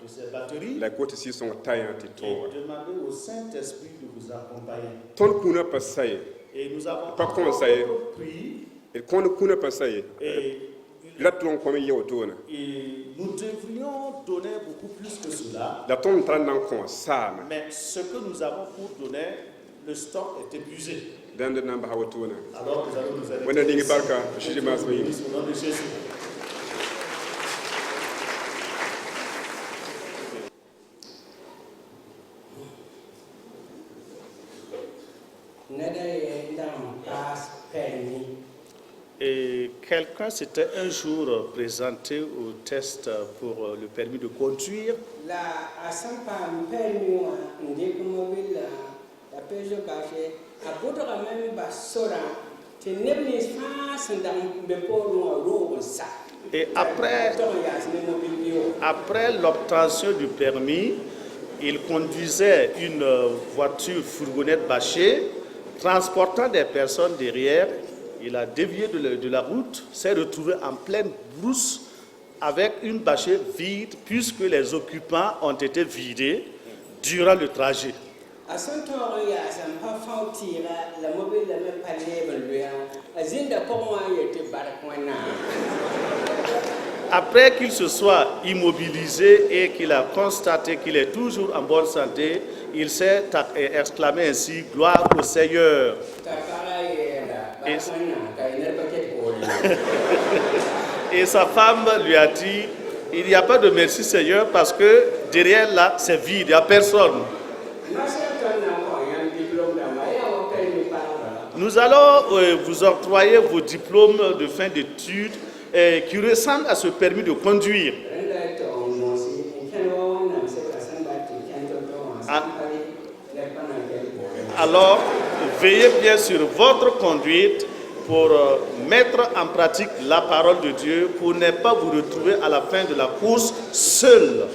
De ces batteries la côte ici sont taillantes et demander au Saint-Esprit de vous accompagner. Ton kuna passaye. Et nous avons pas conseillé. Pris. Et qu'on kuna passaye. Et la ton comme y autour. Et nous devrions donner beaucoup plus que cela. La ton train d'en ça. Mais ce que nous avons pour donner, le stock est épuisé. Dans de namba autour. Alors nous allons nous arrêter. Bonne nuit barka. Je dis merci. Au nom de Jésus. Et quelqu'un s'était un jour présenté au test pour le permis de conduire. Et après l'obtention du permis, il conduisait une voiture fourgonnette bâchée, transportant des personnes derrière. Il a dévié de la route, s'est retrouvé en pleine brousse avec une bâchée vide puisque les occupants ont été vidés durant le trajet. Après qu'il se soit immobilisé et qu'il a constaté qu'il est toujours en bonne santé, il s'est exclamé ainsi, « Gloire au Seigneur ». Et sa femme lui a dit, il n'y a pas de merci Seigneur parce que derrière là, c'est vide, il n'y a personne. Nous allons vous octroyer vos diplômes de fin d'études qui ressemblent à ce permis de conduire. Alors, veillez bien sur votre conduite pour mettre en pratique la parole de Dieu, pour ne pas vous retrouver à la fin de la course seul.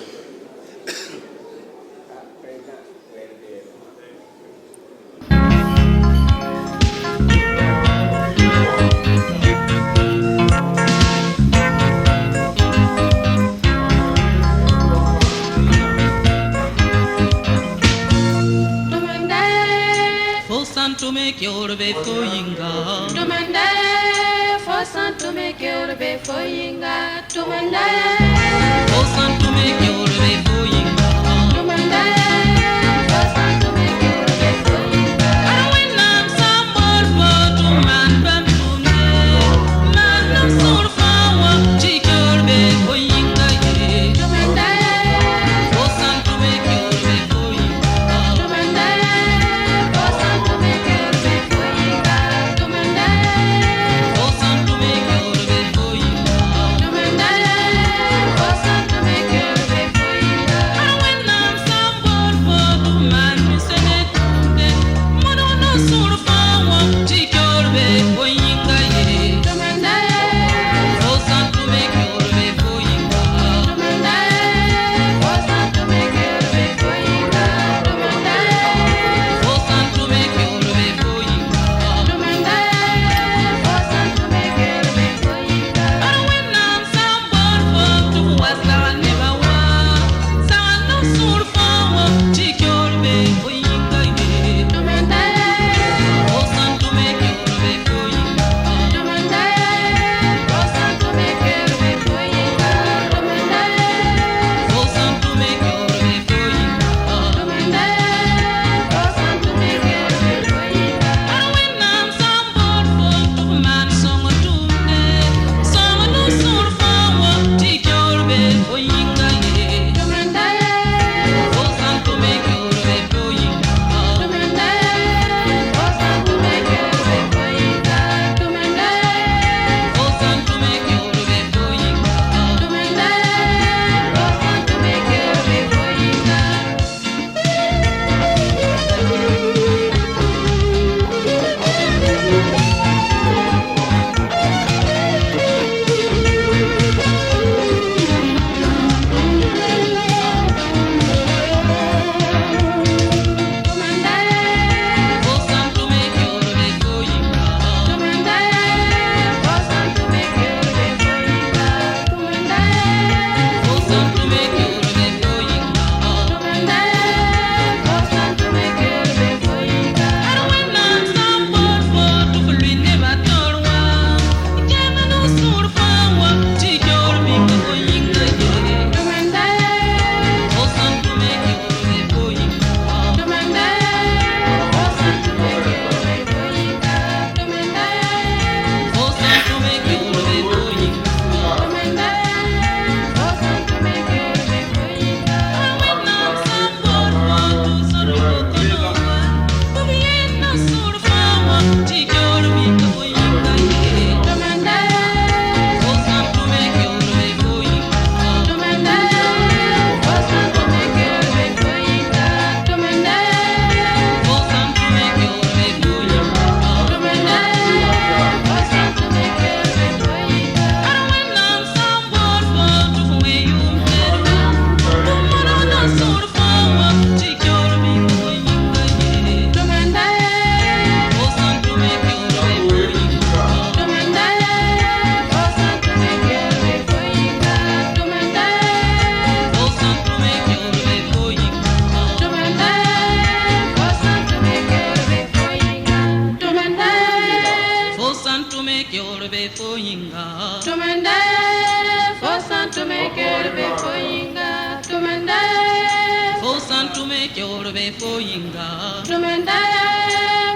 make your way for Yinga. Tumendaya,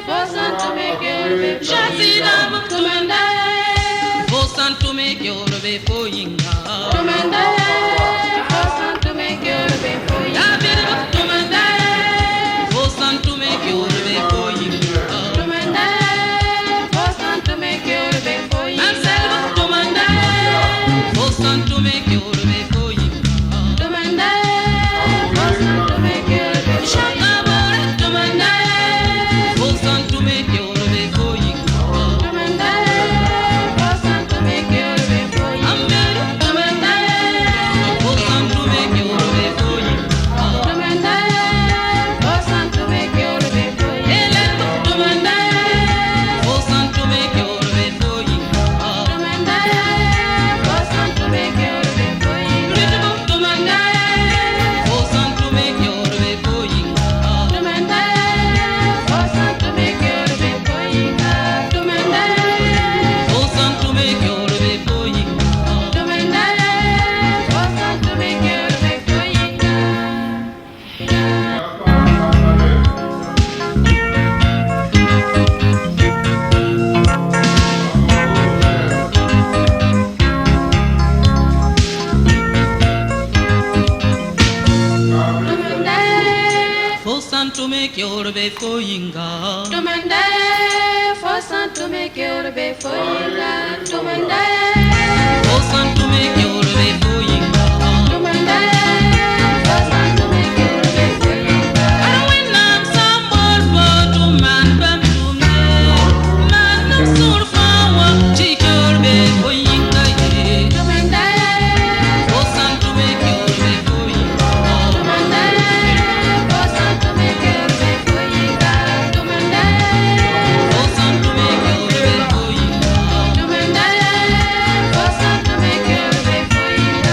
Fosan to make your way for Shazina, Tumendaya, Fosan to make your way for Yinga. Tumendaya, Fosan to make your way for Yinga. Tumendaya, Fosan to make your way for Yinga. Tumendaya, Fosan to make your way for Yinga. Anselmo, Tumendaya, Fosan to make your way for Yinga. Tumendaya, Fosan to make your way for Yinga. Shakabore, Tumendaya, Fosan to make your way for Yinga. Tumendaya, Fosan to make your way for Yinga. Amber, Tumendaya, Fosan to make your way for Yinga. Tumendaya, Fosan to make your way for Yinga. Elendo, Tumendaya, Fosan to make your way for Yinga. Tumendaya, Fosan to make your way for Yinga. Ritmo, Tumendaya, Fosan to make your way for Yinga. Tumendaya, Fosan to make your way for Yinga. Tumendaya, Fosan to make your way for Yinga. Tumendaya, Fosan to make your way for Yinga. Tumendaya, Fosan to make your way for Yinga. Tumendaya, Fosan to make your way for Yinga. Tumendaya, Fosan to make your way for Yinga. Tumendaya, Fosan to make your way for Yinga. And when I'm somewhat for to man, bam to me, man, I'm so far, take your way for Yinga. Tumendaya, Fosan to make your way for Yinga. Tumendaya, Fosan to make your way for Yinga. Tumendaya, Fosan to make your way for Yinga. Tumendaya, Fosan to make your way for Yinga.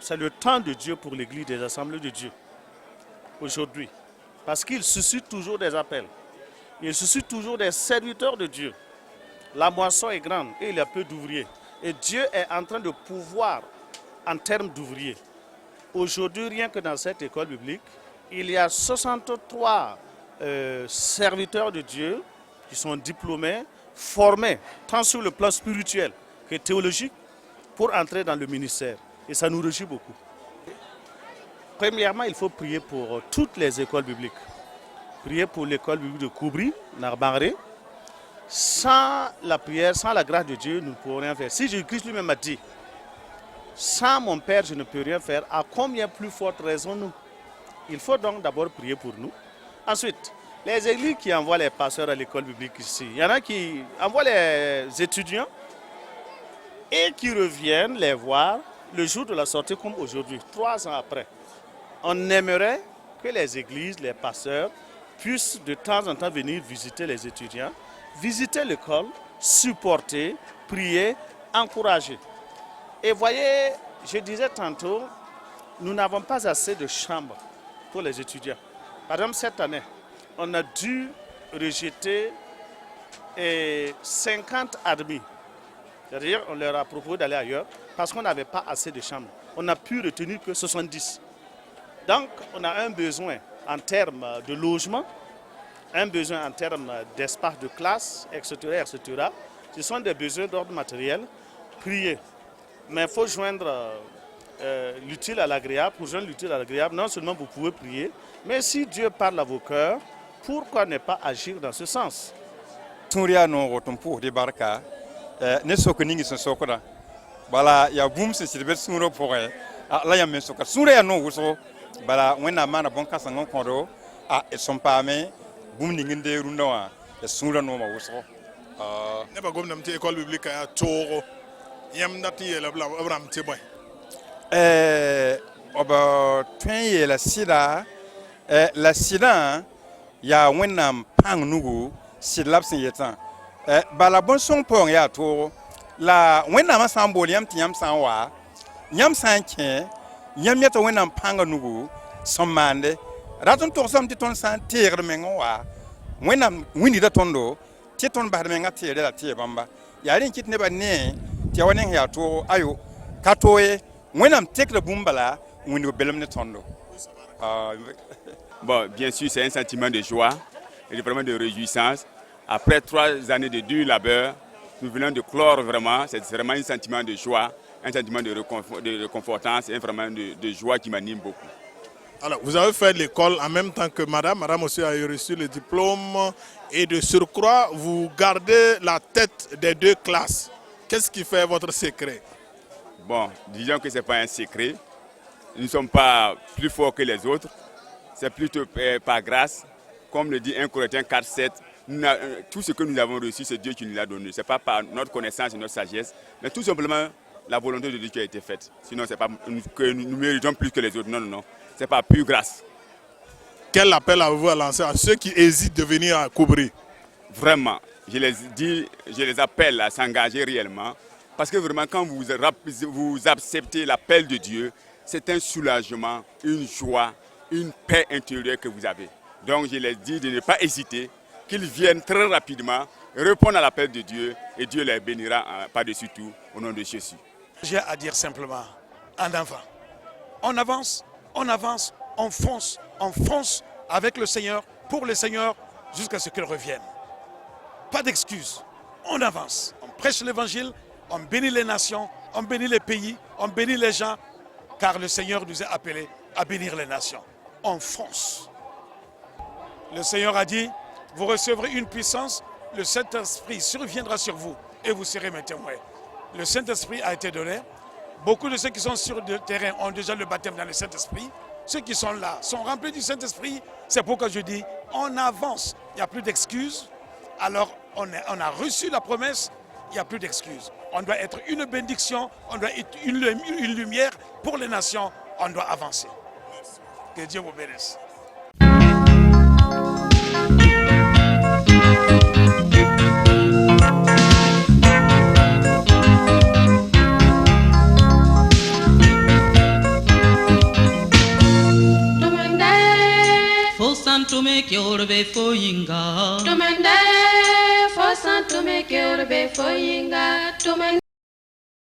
c'est le temps de Dieu pour l'Église des Assemblées de Dieu. Aujourd'hui. Parce qu'il suscite toujours des appels. Il suscite toujours des serviteurs de Dieu. La moisson est grande et il y a peu d'ouvriers. Et Dieu est en train de pouvoir en termes d'ouvriers. Aujourd'hui, rien que dans cette école biblique, il y a 63 serviteurs de Dieu qui sont diplômés, formés, tant sur le plan spirituel que théologique, pour entrer dans le ministère. Et ça nous réjouit beaucoup. Premièrement, il faut prier pour toutes les écoles bibliques. Prier pour l'école biblique de Koubri, Narbaré. Sans la prière, sans la grâce de Dieu, nous ne pouvons rien faire. Si Jésus-Christ lui-même a dit, sans mon Père, je ne peux rien faire, à combien plus forte raison nous? Il faut donc d'abord prier pour nous. Ensuite, les églises qui envoient les pasteurs à l'école biblique ici, il y en a qui envoient les étudiants et qui reviennent les voir le jour de la sortie comme aujourd'hui, 3 ans après. On aimerait que les églises, les pasteurs, puissent de temps en temps venir visiter les étudiants, visiter l'école, supporter, prier, encourager. Et voyez, je disais tantôt, nous n'avons pas assez de chambres pour les étudiants. Par exemple, cette année, on a dû rejeter 50 admis. C'est-à-dire, on leur a proposé d'aller ailleurs parce qu'on n'avait pas assez de chambres. On n'a pu retenir que 70. Donc, on a un besoin en termes de logement, un besoin en termes d'espace de classe, etc., etc. Ce sont des besoins d'ordre matériel. Prier. Mais il faut joindre l'utile à l'agréable. Pour joindre l'utile à l'agréable, non seulement vous pouvez prier, mais si Dieu parle à vos cœurs, pourquoi ne pas agir dans ce sens? Souria no rotompo de barka ne sokoningi son sokora bala ya boom se sirbe sunro pore la ya men sokora souria no wuso bala wena mana bonka sangon kodo a sompame boom ninginde rundawa e sunra no ma wuso ne ba gomna mti école biblique ya toro yam ndati la bla abram te boy oba twen la sida ya wena pang nugu sidlapsin yetan bala bon son pon ya to la wena ma sambol yam tiam sanwa yam sanke yam yeta wena panga nugu sommande raton to som ti ton san tigre menwa wena wini da tondo ti ton ba menga tigre la tie bamba ya rin kit ne ba ne ti wonen ya to ayo katoye wena tekre bumbala wini belem ne tondo bon, bien sûr, c'est un sentiment de joie et vraiment de réjouissance. Après 3 années de dur labeur, nous venons de clore vraiment. C'est vraiment un sentiment de joie, un sentiment de réconfortance et vraiment de joie qui m'anime beaucoup. Alors, vous avez fait l'école en même temps que madame. Madame aussi a reçu le diplôme. Et de surcroît, vous gardez la tête des 2 classes. Qu'est-ce qui fait votre secret? Bon, disons que ce n'est pas un secret. Nous ne sommes pas plus forts que les autres. C'est plutôt par grâce. Comme le dit 1 Corinthiens 4:7, tout ce que nous avons reçu, c'est Dieu qui nous l'a donné. Ce n'est pas par notre connaissance et notre sagesse, mais tout simplement la volonté de Dieu qui a été faite. Sinon, ce n'est pas que nous méritons plus que les autres. Non, non, non. C'est par pure grâce. Quel appel avez-vous à lancer à ceux qui hésitent de venir à Koubri? Vraiment, je les appelle à s'engager réellement. Parce que vraiment, quand vous acceptez l'appel de Dieu, c'est un soulagement, une joie, une paix intérieure que vous avez. Donc je les dis de ne pas hésiter, qu'ils viennent très rapidement, répondre à l'appel de Dieu et Dieu les bénira par-dessus tout au nom de Jésus. J'ai à dire simplement, en avant, on avance, on fonce avec le Seigneur, pour le Seigneur, jusqu'à ce qu'il revienne. Pas d'excuses, on avance, on prêche l'évangile, on bénit les nations, on bénit les pays, on bénit les gens, car le Seigneur nous a appelés à bénir les nations. On fonce. Le Seigneur a dit, vous recevrez une puissance, le Saint-Esprit surviendra sur vous et vous serez mes témoins. Le Saint-Esprit a été donné. Beaucoup de ceux qui sont sur le terrain ont déjà le baptême dans le Saint-Esprit. Ceux qui sont là sont remplis du Saint-Esprit. C'est pourquoi je dis, on avance. Il n'y a plus d'excuses. Alors, on a reçu la promesse, il n'y a plus d'excuses. On doit être une bénédiction, on doit être une lumière pour les nations. On doit avancer. Que Dieu vous bénisse. santume kyorbe foyinga. Tumende fo santume kyorbe foyinga.